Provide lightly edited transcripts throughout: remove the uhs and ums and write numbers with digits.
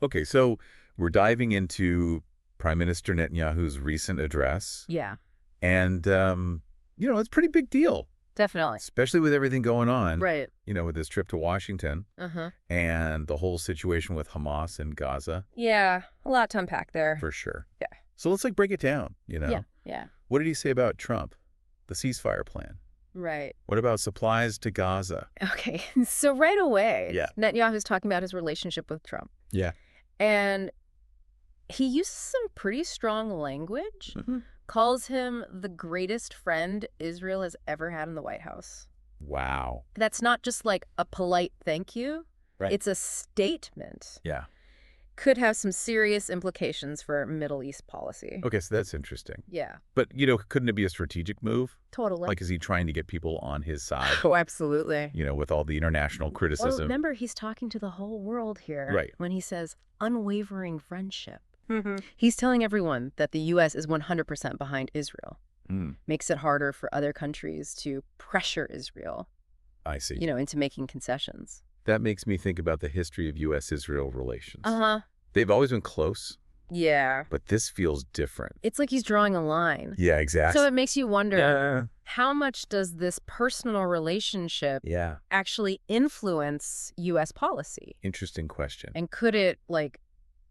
Okay, so we're diving into Prime Minister Netanyahu's recent address. Yeah, And, it's a pretty big deal, definitely. especially with everything going on, Right. with this trip to Washington Uh-huh. and the whole situation with Hamas and Gaza, Yeah, a lot to unpack there. for sure. Yeah. So let's, break it down, Yeah. What did he say about Trump, the ceasefire plan? Right. What about supplies to Gaza? Okay. So right away, Yeah. Netanyahu's talking about his relationship with Trump. Yeah. And he uses some pretty strong language, calls him the greatest friend Israel has ever had in the White House. Wow. That's not just like a polite thank you. Right. It's a statement. Yeah. Could have some serious implications for Middle East policy. Okay, so that's interesting. Yeah, But, couldn't it be a strategic move? totally. Like, is he trying to get people on his side, Oh, absolutely. with all the international Well, criticism? remember, he's talking to the whole world here. Right. When he says unwavering friendship. He's telling everyone that the U.S. is 100% behind Israel. Makes it harder for other countries to pressure Israel, I see. into making concessions. That makes me think about the history of U.S.-Israel relations. Uh-huh. They've always been close, Yeah. but this feels different. It's like he's drawing a line. Yeah, exactly. So it makes you wonder, how much does this personal relationship Yeah. actually influence U.S. policy? Interesting question. And could it,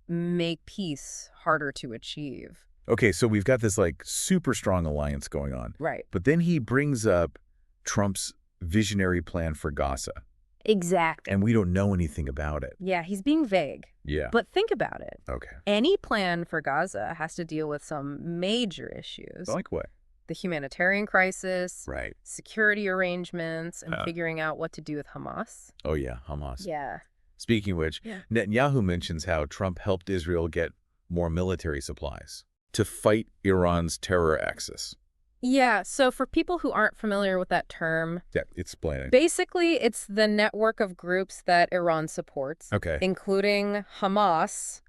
make peace harder to achieve? Okay, so we've got this, super strong alliance going on. Right. But then he brings up Trump's visionary plan for Gaza, Exactly. and we don't know anything about it. Yeah, he's being vague. Yeah. But think about it. Okay. Any plan for Gaza has to deal with some major issues. Like what? The humanitarian crisis, Right. security arrangements, and figuring out what to do with Hamas. Oh, yeah, Hamas. Yeah. Speaking of which, Yeah. Netanyahu mentions how Trump helped Israel get more military supplies to fight Iran's terror axis. Yeah, so for people who aren't familiar with that term, Yeah, explaining. basically it's the network of groups that Iran supports, Okay. including Hamas,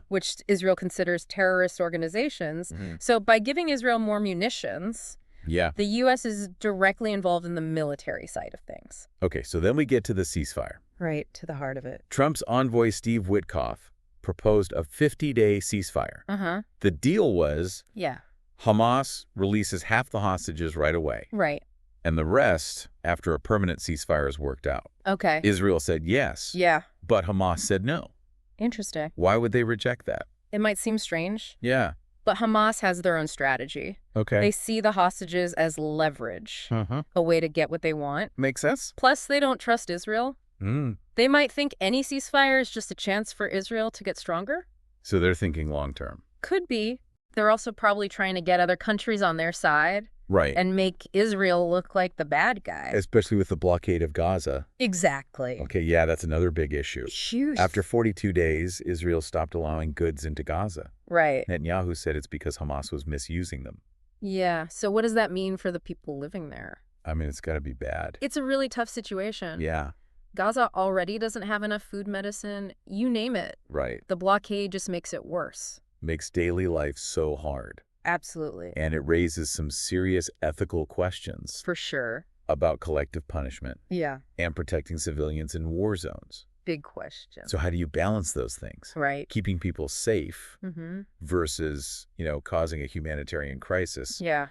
which Israel considers terrorist organizations. So by giving Israel more munitions, Yeah. the U.S. is directly involved in the military side of things. Okay, so then we get to the ceasefire. Right, to the heart of it. Trump's envoy, Steve Witkoff, proposed a 50-day ceasefire. Uh-huh. The deal was Yeah. Hamas releases half the hostages right away, Right. and the rest after a permanent ceasefire is worked out. Okay. Israel said yes, Yeah. but Hamas said no. Interesting. Why would they reject that? It might seem strange, Yeah. but Hamas has their own strategy. Okay. They see the hostages as leverage, a way to get what they want. Makes sense? Plus, they don't trust Israel. They might think any ceasefire is just a chance for Israel to get stronger. So they're thinking long term. Could be. They're also probably trying to get other countries on their side Right. and make Israel look like the bad guy. Especially with the blockade of Gaza. Exactly. Okay, yeah, that's another big issue. Huge. After 42 days, Israel stopped allowing goods into Gaza. Right. Netanyahu said it's because Hamas was misusing them. Yeah. So what does that mean for the people living there? I mean, it's got to be bad. It's a really tough situation. Yeah, Gaza already doesn't have enough food, medicine, you name it. right. The blockade just makes it worse. Makes daily life so hard. Absolutely. And it raises some serious ethical questions For sure. about collective punishment Yeah. and protecting civilians in war zones. Big question. So how do you balance those things? Right. Keeping people safe versus, causing a humanitarian crisis. Yeah.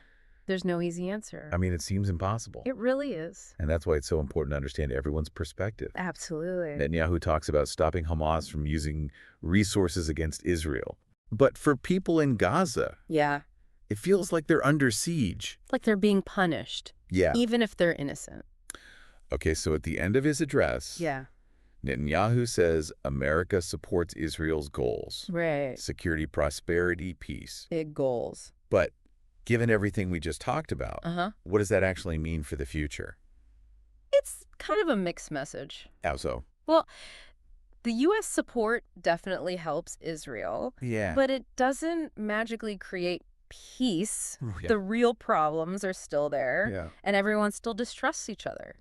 There's no easy answer. I mean, it seems impossible. It really is. And that's why it's so important to understand everyone's perspective. Absolutely. Netanyahu talks about stopping Hamas from using resources against Israel. But for people in Gaza, Yeah. it feels like they're under siege. Like they're being punished, Yeah. even if they're innocent. Okay, so at the end of his address, Yeah. Netanyahu says America supports Israel's goals. Right. Security, prosperity, peace. Big goals. But given everything we just talked about, Uh-huh. what does that actually mean for the future? It's kind of a mixed message. How so? Well, the U.S. support definitely helps Israel, Yeah. but it doesn't magically create peace. Yeah. The real problems are still there, Yeah. and everyone still distrusts each other.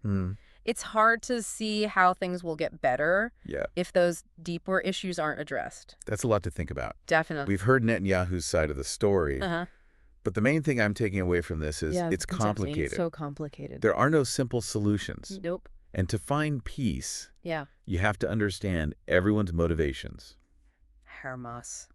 It's hard to see how things will get better Yeah. if those deeper issues aren't addressed. That's a lot to think about. Definitely. We've heard Netanyahu's side of the story, Uh-huh. but the main thing I'm taking away from this is Yeah, it's exactly. complicated. It's so complicated. There are no simple solutions. Nope. And to find peace, Yeah. you have to understand everyone's motivations Hamas,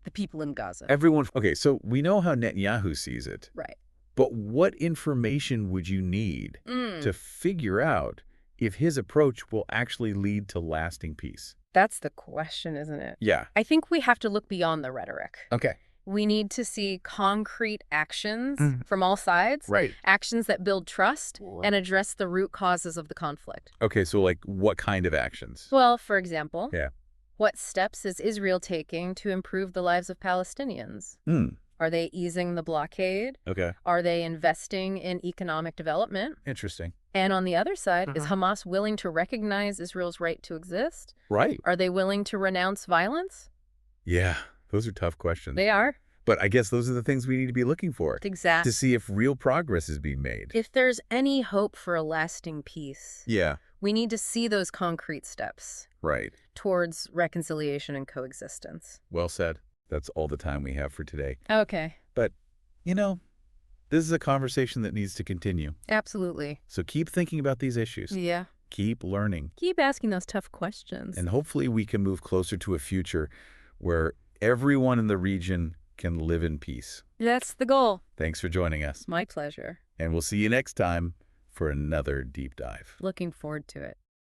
the people in Gaza. Everyone. Okay, so we know how Netanyahu sees it. Right. But what information would you need to figure out if his approach will actually lead to lasting peace? That's the question, isn't it? Yeah. I think we have to look beyond the rhetoric. Okay. We need to see concrete actions from all sides. Right. Actions that build trust and address the root causes of the conflict. Okay, so like what kind of actions? Well, for example, Yeah. what steps is Israel taking to improve the lives of Palestinians? Are they easing the blockade? Okay. Are they investing in economic development? Interesting. And on the other side, is Hamas willing to recognize Israel's right to exist? Right. Are they willing to renounce violence? Yeah, those are tough questions. They are. But I guess those are the things we need to be looking for Exactly. to see if real progress is being made. If there's any hope for a lasting peace, Yeah. we need to see those concrete steps Right. towards reconciliation and coexistence. Well said. That's all the time we have for today. Okay. But, you know, this is a conversation that needs to continue. Absolutely. So keep thinking about these issues. Yeah. Keep learning. Keep asking those tough questions. And hopefully we can move closer to a future where everyone in the region can live in peace. That's the goal. Thanks for joining us. My pleasure. And we'll see you next time for another deep dive. Looking forward to it.